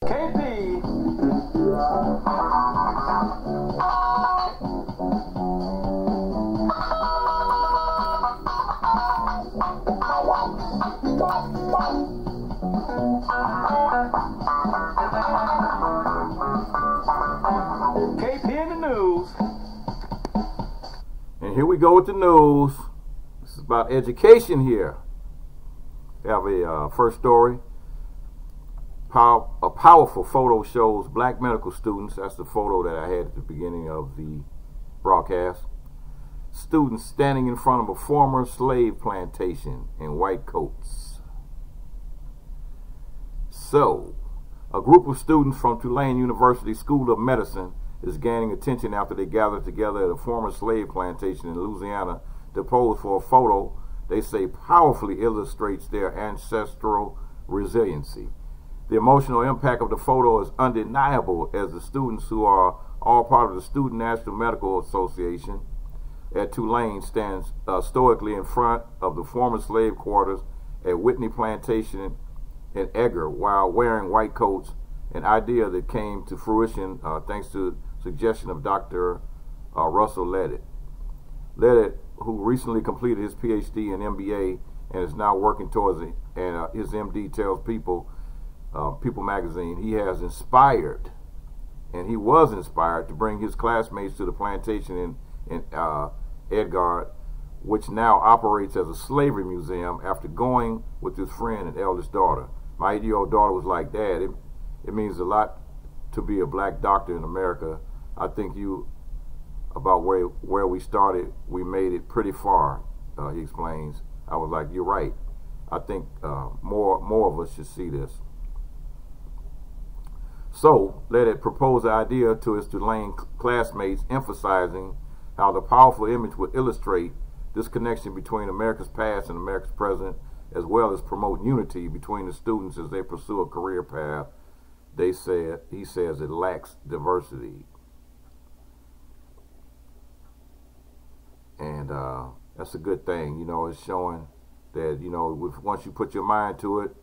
KP. KP in the news. And here we go with the news. This is about education here. We have a first story. A powerful photo shows black medical students. That's the photo that I had at the beginning of the broadcast. Students standing in front of a former slave plantation in white coats. So, a group of students from Tulane University School of Medicine is gaining attention after they gathered together at a former slave plantation in Louisiana to pose for a photo they say powerfully illustrates their ancestral resiliency. The emotional impact of the photo is undeniable, as the students, who are all part of the Student National Medical Association at Tulane, stands stoically in front of the former slave quarters at Whitney Plantation in Edgar while wearing white coats, an idea that came to fruition thanks to the suggestion of Dr. Russell Leddett. Leddett, who recently completed his PhD and MBA and is now working towards it, and his MD tells People magazine, he has inspired, and he was inspired to bring his classmates to the plantation in Edgar, which now operates as a slavery museum, after going with his friend and eldest daughter. My 8-year-old daughter was like, "Dad, it means a lot to be a black doctor in America. I think about where we started, we made it pretty far," he explains. I was like, "You're right. I think more of us should see this." So, Leddett proposed the idea to his Tulane classmates, emphasizing how the powerful image would illustrate this connection between America's past and America's present, as well as promote unity between the students as they pursue a career path he says it lacks diversity. And that's a good thing. It's showing that, once you put your mind to it,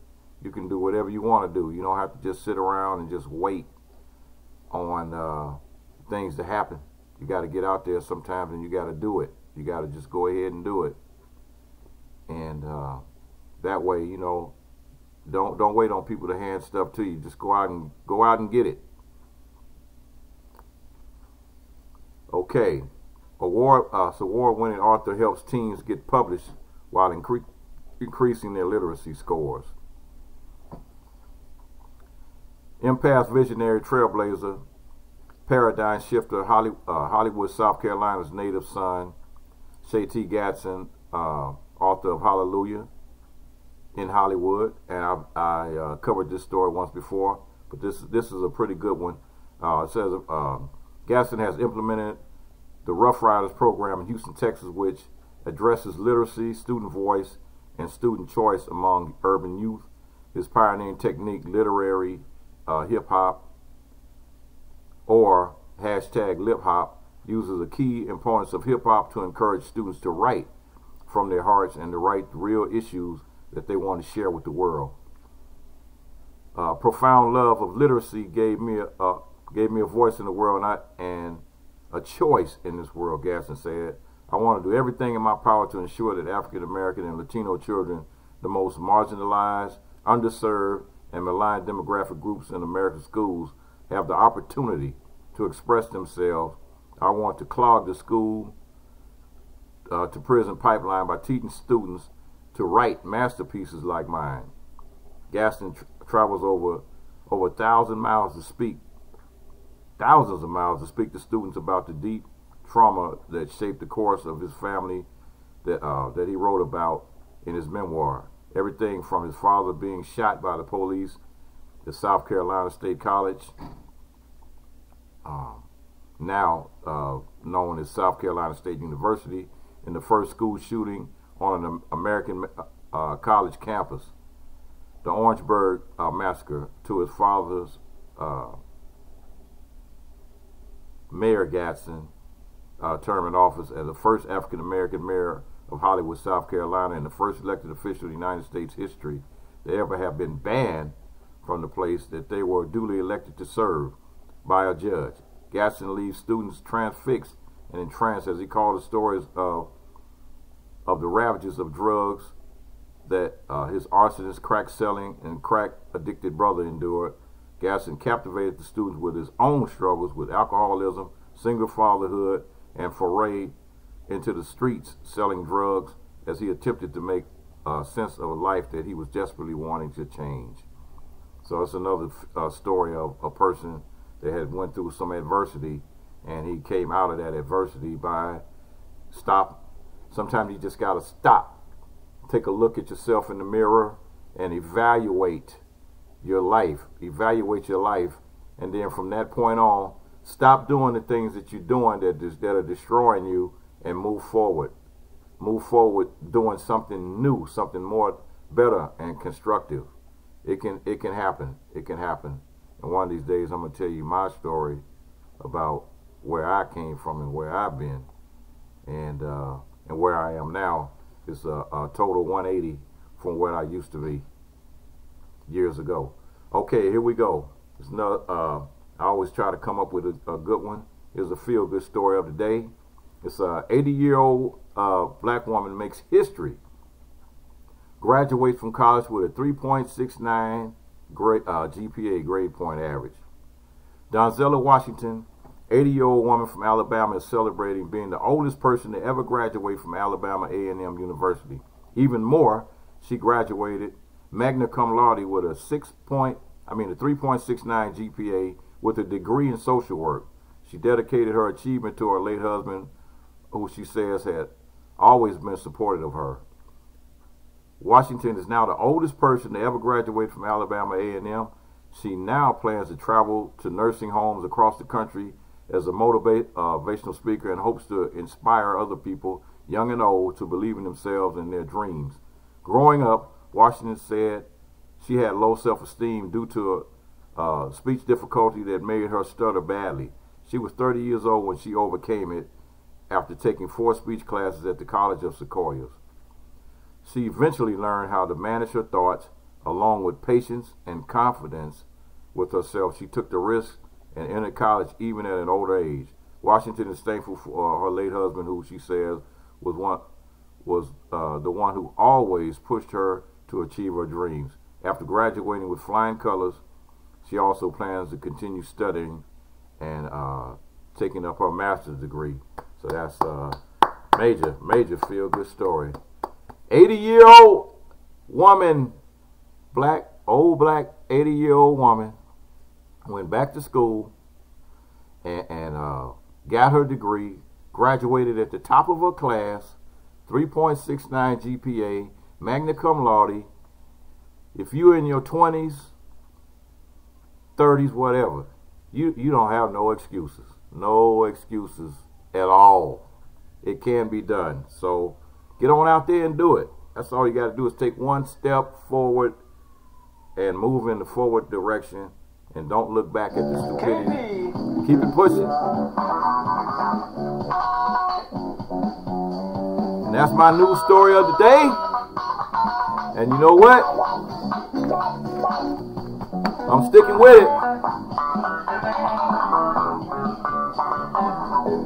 you can do whatever you want to do. You don't have to just sit around and just wait on things to happen. You got to get out there sometimes, and you got to do it. You got to just go ahead and do it. And that way, don't wait on people to hand stuff to you. Just go out and get it. Okay. Award-winning author helps teens get published while increasing their literacy scores. Empath, visionary, trailblazer, paradigm shifter, Hollywood, South Carolina's native son, Shay T. Gatson, author of Hallelujah in Hollywood, and I covered this story once before, but this is a pretty good one. It says Gatson has implemented the Rough Riders program in Houston, Texas, which addresses literacy, student voice, and student choice among urban youth. His pioneering technique, literary hip-hop, or #lip-hop, uses the key components of hip-hop to encourage students to write from their hearts and to write the real issues that they want to share with the world. Profound love of literacy gave me a voice in the world and a choice in this world, Gatson said. I want to do everything in my power to ensure that African American and Latino children, the most marginalized, underserved, and maligned demographic groups in American schools, have the opportunity to express themselves. I want to clog the school to prison pipeline by teaching students to write masterpieces like mine. Gaston travels over 1,000 miles to speak, thousands of miles to speak to students about the deep trauma that shaped the course of his family that he wrote about in his memoir. Everything from his father being shot by the police, the South Carolina State College, now known as South Carolina State University, in the first school shooting on an American college campus, the Orangeburg massacre, to his father's Mayor Gatson term in office as the first African-American mayor of Hollywood, South Carolina, and the first elected official in the United States history to ever have been banned from the place that they were duly elected to serve by a judge. Gaston leaves students transfixed and entranced as he called the stories of the ravages of drugs that his arsonist, crack-selling, and crack-addicted brother endured. Gaston captivated the students with his own struggles with alcoholism, single fatherhood, and foray into the streets selling drugs as he attempted to make sense of a life that he was desperately wanting to change. So it's another story of a person that had went through some adversity, and he came out of that adversity by sometimes you just got to stop, take a look at yourself in the mirror, and evaluate your life, and then from that point on, stop doing the things that you're doing that are destroying you, and move forward doing something new, something more better and constructive. It can happen. And one of these days I'm going to tell you my story about where I came from and where I've been, and where I am now. It's a total 180 from what I used to be years ago. Okay, here we go. It's another, I always try to come up with a good one. Here's a feel-good story of the day. It's a 80-year-old black woman makes history. Graduates from college with a 3.69 GPA, grade point average. Donzella Washington, 80-year-old woman from Alabama, is celebrating being the oldest person to ever graduate from Alabama A&M University. Even more, she graduated magna cum laude with a 3.69 GPA with a degree in social work. She dedicated her achievement to her late husband, who she says had always been supportive of her. Washington is now the oldest person to ever graduate from Alabama A&M. She now plans to travel to nursing homes across the country as a motivational speaker and hopes to inspire other people, young and old, to believe in themselves and their dreams. Growing up, Washington said she had low self-esteem due to a speech difficulty that made her stutter badly. She was 30 years old when she overcame it after taking 4 speech classes at the College of Sequoias. She eventually learned how to manage her thoughts, along with patience and confidence with herself. She took the risk and entered college even at an older age. Washington is thankful for her late husband, who she says was the one who always pushed her to achieve her dreams. After graduating with flying colors, she also plans to continue studying and taking up her master's degree. So that's a major feel-good story. 80-year-old woman, old black 80-year-old woman, went back to school and got her degree, graduated at the top of her class, 3.69 GPA, magna cum laude. If you're in your 20s, 30s, whatever, you don't have no excuses. No excuses at all. It can be done. So get on out there and do it. That's all you got to do is take one step forward and move in the forward direction, and don't look back at the stupidity. Keep it pushing. And that's my news story of the day. And you know what? I'm sticking with it.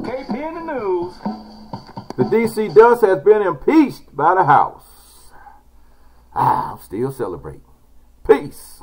KP in the news. The D.C. dust has been impeached by the House. I'm still celebrating. Peace.